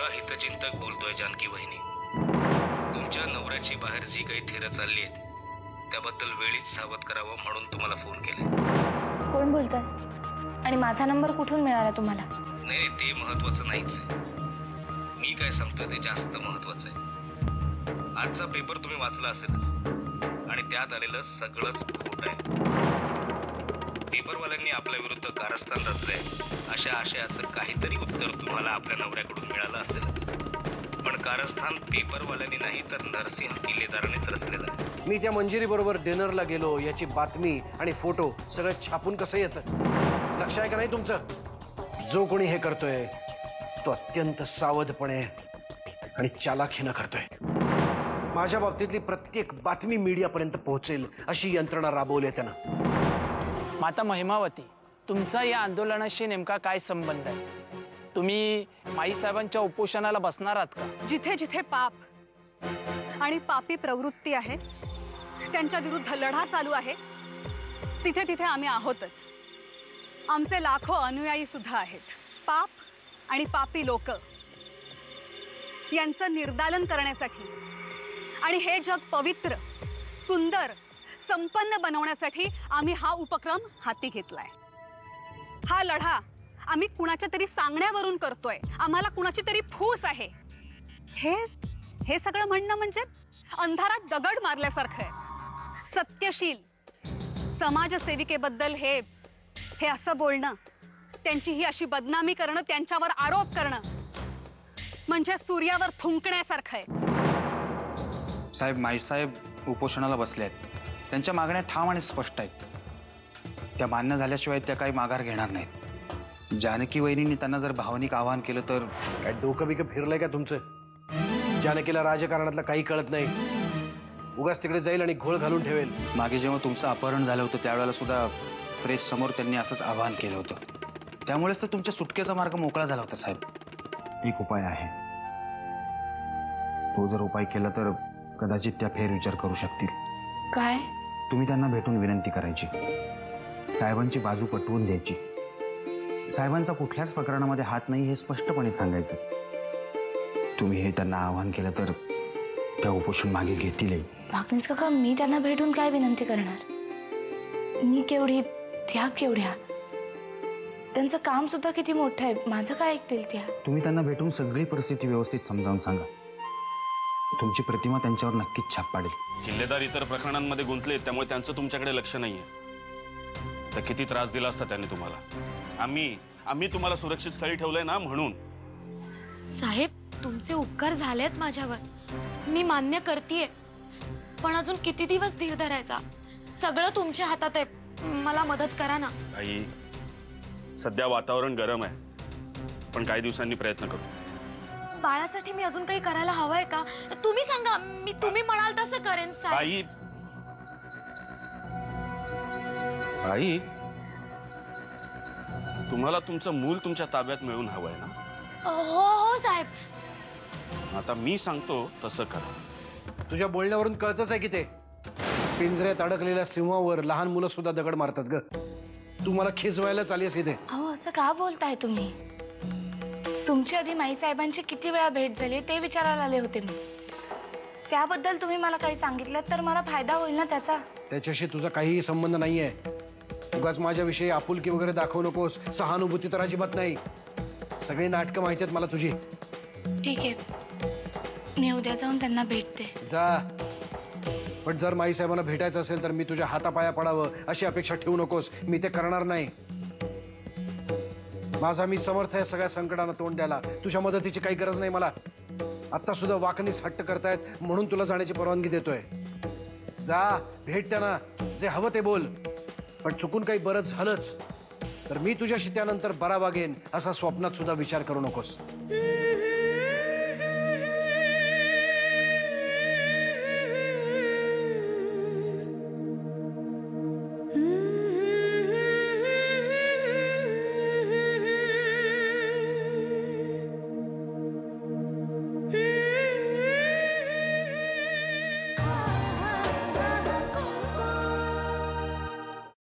तुमचा हितचिंतक बोलतोय जानकी वहिनी. तुमच्या नवऱ्याची बाहेर जी काही थेरं चालली आहेत त्याबद्दल वेळीच सावध करावं म्हणून तुम्हाला फोन केला. कोण बोलतोय आणि माझा नंबर कुठून मिळाला तुम्हाला? नाही, ते महत्वाचं नाहीच आहे. मी काय सांगतोय ते जास्त महत्वाचं आहे. आजचा पेपर तुम्ही वाचला असेलच आणि त्यात आलेलं सगळंच खोट आहे. पेपरवाल्यांनी आपल्या विरुद्ध कारस्थान रचलंय अशा आशयाचं काहीतरी उत्तर तुम्हाला आपल्या नवऱ्याकडून मिळालं असेलच. पण कारस्थान पेपरवाल्यांनी नाही तर नरसिंह किल्लेदारानेच रचलेलं आहे. मी त्या मंजिरी बरोबर डिनरला गेलो याची बातमी आणि फोटो सगळं छापून कसं येतं लक्ष आहे का नाही तुमचं? जो कोणी हे करतोय तो अत्यंत सावधपणे आणि चालाखीनं करतोय. माझ्या बाबतीतली प्रत्येक बातमी मीडियापर्यंत पोहोचेल अशी यंत्रणा राबवली आहे त्यानं. माता महिमावती, तुमचा या आंदोलनाशी नेमका काय संबंध आहे? तुम्ही माईसाहेबांच्या उपोषणाला बसणार आहात का? जिथे जिथे पाप आणि पापी प्रवृत्ती आहे त्यांच्या विरुद्ध लढा चालू आहे तिथे तिथे आम्ही आहोतच. आमचे लाखो अनुयायी सुद्धा आहेत. पाप आणि पापी लोक यांचं निर्दालन करण्यासाठी आणि हे जग पवित्र, सुंदर, संपन्न बनवण्यासाठी आम्ही हा उपक्रम हाती घेतलाय. हा लढा आम्ही कुणाच्या तरी सांगण्यावरून करतोय. आम्हाला कुणाची तरी फूस आहे हे सगळं म्हणणं म्हणजे अंधारात दगड मारल्यासारखं आहे. सत्यशील समाजसेविकेबद्दल हे असं बोलणं, त्यांची ही अशी बदनामी करणं, त्यांच्यावर आरोप करणं म्हणजे सूर्यावर थुंकण्यासारखं आहे. साहेब, माईसाहेब उपोषणाला बसले आहेत. त्यांच्या मागण्या ठाम आणि स्पष्ट आहेत. त्या मान्य झाल्याशिवाय त्या काही माघार घेणार नाहीत. जानकी वहिनींनी त्यांना जर भावनिक आवाहन केलं तर काय डोकं बिकं फिरलंय का तुमचं? जानकीला राजकारणातलं काही कळत नाही. उगाच तिकडे जाईल आणि घोळ घालून ठेवेल. मागे जेव्हा तुमचं अपहरण झालं होतं त्यावेळेला सुद्धा प्रेस समोर त्यांनी असंच आवाहन केलं होतं. त्यामुळेच तर तुमच्या सुटकेचा मार्ग मोकळा झाला होता. साहेब, एक उपाय आहे. तो जर उपाय केला तर कदाचित त्या फेरविचार करू शकतील. काय? तुम्ही त्यांना भेटून विनंती करायची, साहेबांची बाजू पटवून द्यायची. साहेबांचा कुठल्याच प्रकरणामध्ये हात नाही हे स्पष्टपणे सांगायचं. तुम्ही हे त्यांना आवाहन केलं तर त्या उपोषण मागे घेतीलही. भाकणीस काका, मी त्यांना भेटून काय विनंती करणार? मी केवढी, त्या केवढ्या? त्यांचं काम सुद्धा किती मोठं आहे. माझं काय ऐकतील त्या? तुम्ही त्यांना भेटून सगळी परिस्थिती व्यवस्थित समजावून सांगा. तुमची प्रतिमा त्यांच्यावर नक्कीच छाप पाडेल. किल्लेदार इतर प्रकरणांमध्ये गुंतले त्यामुळे त्यांचं तुमच्याकडे लक्ष नाहीये. तर किती त्रास दिला असता त्यांनी तुम्हाला. आम्ही तुम्हाला सुरक्षित स्थळी ठेवलंय ना म्हणून. साहेब, तुमचे उपकार झालेत माझ्यावर, मी मान्य करतेय. पण अजून किती दिवस धीर धरायचा? सगळं तुमच्या हातात आहे. मला मदत करा ना. आई, सध्या वातावरण गरम आहे पण काही दिवसांनी प्रयत्न करू. बाळासाठी मी अजून काही करायला हवंय का? तुम्ही सांगा, मी तुम्ही म्हणाल तसं करेन. आई, आई, तुम्हाला तुमचं मूल तुमच्या ताब्यात मिळून हवंय ना? हो हो साहेब. आता मी सांगतो तसं करा. तुझ्या बोलण्यावरून कळतच आहे की ते पिंजऱ्यात अडकलेल्या सिंहावर लहान मुलं सुद्धा दगड मारतात ग. तू मला खिजवायला चालीस इथे. अहो, असं का बोलताय तुम्ही? तुमची आधी माईसाहेबांची किती वेळा भेट झाली ते विचारायला आले होते मी. त्याबद्दल तुम्ही मला काही सांगितलं तर मला फायदा होईल ना त्याचा. त्याच्याशी तुझा काहीही संबंध नाहीये. उगाच माझ्याविषयी आपुलकी वगैरे दाखवू नकोस. सहानुभूती तर अजिबात नाही. सगळी नाटकं माहिती आहेत मला तुझी. ठीक आहे, मी उद्या जाऊन त्यांना भेटते. जा. पण जर माईसाहेबांना भेटायचं असेल तर मी तुझ्या हातापाया पडावं अशी अपेक्षा ठेवू नकोस. मी ते करणार नाही. माझा मी समर्थ आहे सगळ्या संकटांना तोंड द्यायला. तुझ्या मदतीची काही गरज नाही मला. आता सुद्धा वाकणीस हट्ट करतायत म्हणून तुला जाण्याची परवानगी देतोय. जा, भेट त्यांना. जे हवं ते बोल. पण चुकून काही बरं झालंच तर मी तुझ्याशी त्यानंतर बरा वागेन असा स्वप्नात सुद्धा विचार करू नकोस.